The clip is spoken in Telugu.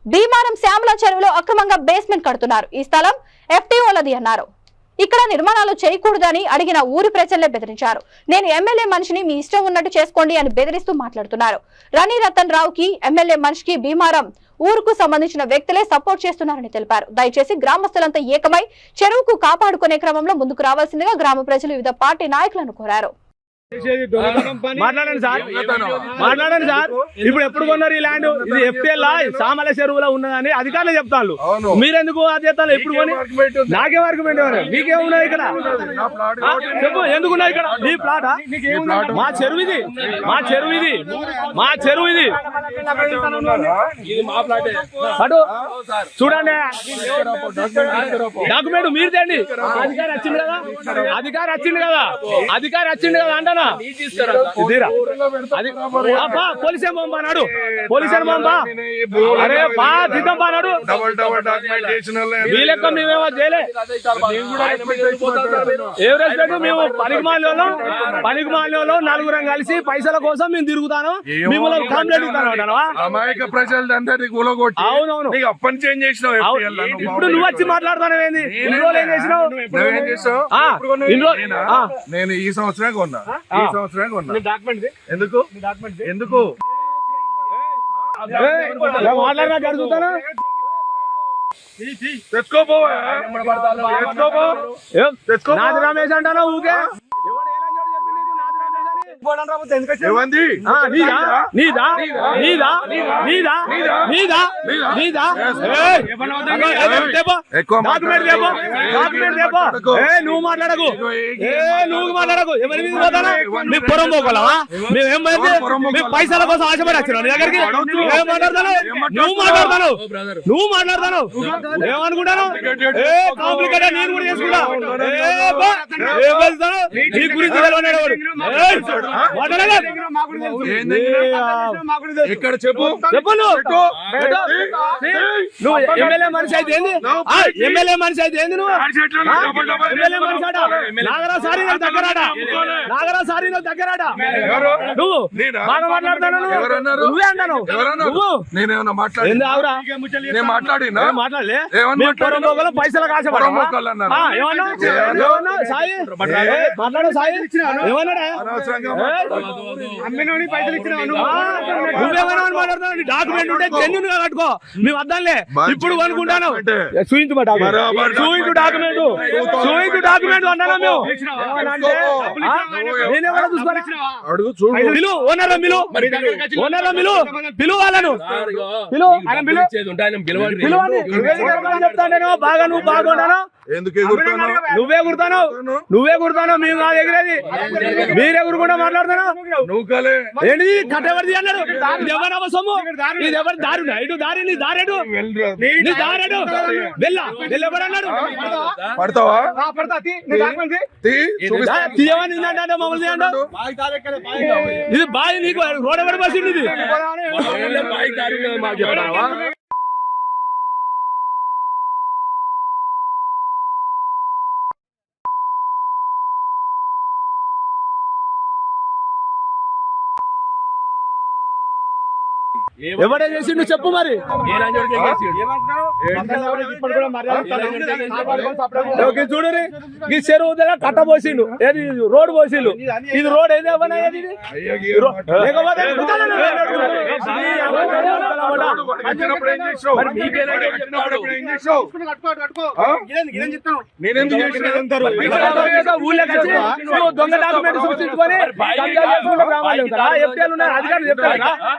భీమారం శ్యామల చెరువులో అక్రమంగా బేస్మెంట్ కడుతున్నారు. ఈ స్థలం ఎఫ్టీఓలది అన్నారు. ఇక్కడ నిర్మాణాలు చేయకూడదని అడిగిన ఊరి ప్రజలే బెదిరించారు. నేను ఎమ్మెల్యే మనిషిని మీ ఇష్టం ఉన్నట్టు చేసుకోండి అని బెదిరిస్తూ మాట్లాడుతున్నారు. రాణి రతన్ రావుకి ఎమ్మెల్యే మనిషికి భీమారం ఊరుకు సంబంధించిన వ్యక్తులే సపోర్ట్ చేస్తున్నారని తెలిపారు. దయచేసి గ్రామస్తులంతా ఏకమై చెరువుకు కాపాడుకునే క్రమంలో ముందుకు రావాల్సిందిగా గ్రామ ప్రజలు వివిధ పార్టీ నాయకులను కోరారు. మాట్లాడండి సార్ ఇప్పుడు ఎప్పుడు కొన్నారు ఈ ల్యాండ్? ఇది ఎఫ్టీఎల్ సామల చెరువులో ఉన్నదని అధికారులు చెప్తాను. మీరెందుకు అది చెప్తాను? ఎప్పుడు కొని నాకేం ఆర్గ్యుమెంట్ మీకేమున్నాయి ఇక్కడ? చెప్పు, ఎందుకున్నాయి ఇక్కడ? నీ ప్లాట్? మా చెరువు ఇది, మా చెరువు ఇది, మా చెరువు ఇది. అటు చూడండి, డాక్యుమెంట్ మీరు తేండి. అధికారి వచ్చింది కదా, అధికారి వచ్చింది కదా, అధికారి వచ్చింది కదా అంటాను. పోలీసే పంపాడు, పోలీసే పంపా. అరే బా సిద్ధం పానాడు. మీ లెక్క మేమేమో చేయలే. ఏ రెస్పెక్ట్? మేము పనికిమాలలో నలుగురం కలిసి పైసల కోసం మేము తిరుగుతాను. మిమ్మల్ని కంప్లైంట్ ఇస్తాను. అమాయక ప్రజలందరినీ కూలగొట్టి అవునవును అప్పని చేంజ్ చేసినావు. ఇప్పుడు నువ్వు వచ్చి మాట్లాడుతావు ఏంది? ఇన్ని రోజులు ఏం చేసినావు? నేను ఈ సంవత్సరం కొన్నా, ఈ సంవత్సరం కొన్నా. ఎందుకు ఎందుకు మాట్లాడినా జరుగుతాను. తెచ్చుకోపో నాది రమేష్ అంటాను ఊకే. నువ్వు మాట్లాడకు, నువ్వు మాట్లాడకు. ఎవరి మీద పోతాను? మీ పొరం పోగలవా? మేమేం పైసల కోసం ఆశపడి వచ్చినావు నీ దగ్గరికి. ఏం మాట్లాడతాను? నువ్వు మాట్లాడతాను, నువ్వు మాట్లాడతాను. ఏమనుకుంటాను? కాంప్లికేటెడ్ నేను కూడా చేసుకుంటా. ఏం వెళ్తాను? నీ గురించి తెలియనాడు. ఇక్కడ చెప్పు చెప్పు. నువ్వు ఎమ్మెల్యే మనిషి అయితే ఏంది? ఎమ్మెల్యే మనిషి అయితే ఏంది? నువ్వు ఎమ్మెల్యే మనిషి ఆట. నాగరా సారీ నాకు దగ్గరాట, నాగరా సారీ నాకు దగ్గరాట. నువ్వు బాగా మాట్లాడతాను. నువ్వే అన్నాను. నువ్వు నేనేమన్నా మాట్లాడినా? మాట్లాడలే. పైసల కాశ ఏమన్నా సాయి మాట్లాడు. సాయి ఏమన్నాడా? నువ్వేమైనా మాట్లాడుతున్నావు? డాక్యుమెంట్ ఉంటే జెన్యూన్ గా కట్టుకో. మేము వద్దాంలే. ఇప్పుడు అనుకుంటాను చూయించు డాక్యుమెంట్, చూయించు డాక్యుమెంట్, చూయించు డాక్యుమెంట్ అన్నాను. మేము నేనేమైనా చూసుకోవాలి. పిలు ఓనర్, పిలు ఓనర్, పిలు వాళ్ళను చెప్తాను. బాగా నువ్వు బాగున్నాను. నువ్వే కుడతాను, నువ్వే కుడతాను. మేము కాదు ఎగిరేది, మీరెగురు కూడా మాట్లాడుతాను. ఏంటి కట్టెవరిది అన్నాడు? ఇది ఎవరి అవసరము? ఇది ఎవరి దారి? ఇటు దారి, నీ దారేడు, నీ దారేడు. వెళ్ళా వెళ్ళెవరన్నాడు? పడతావా? తీయమని మమ్మల్ని అన్నాడు. ఇది బాయ్, నీకు రోడ్ ఎవరి బస్ ఇది? ఎవడే చేసిండు చెప్పు మరి. చూడరి ఈ చెరువు దగ్గర కట్ట పోసిండు, ఏది రోడ్ పోసిండు. ఇది రోడ్ ఏది ఏమన్నా? ఊళ్ళో దొంగ డాక్యుమెంట్ సృష్టించుకొని అధికారులు చెప్తారా?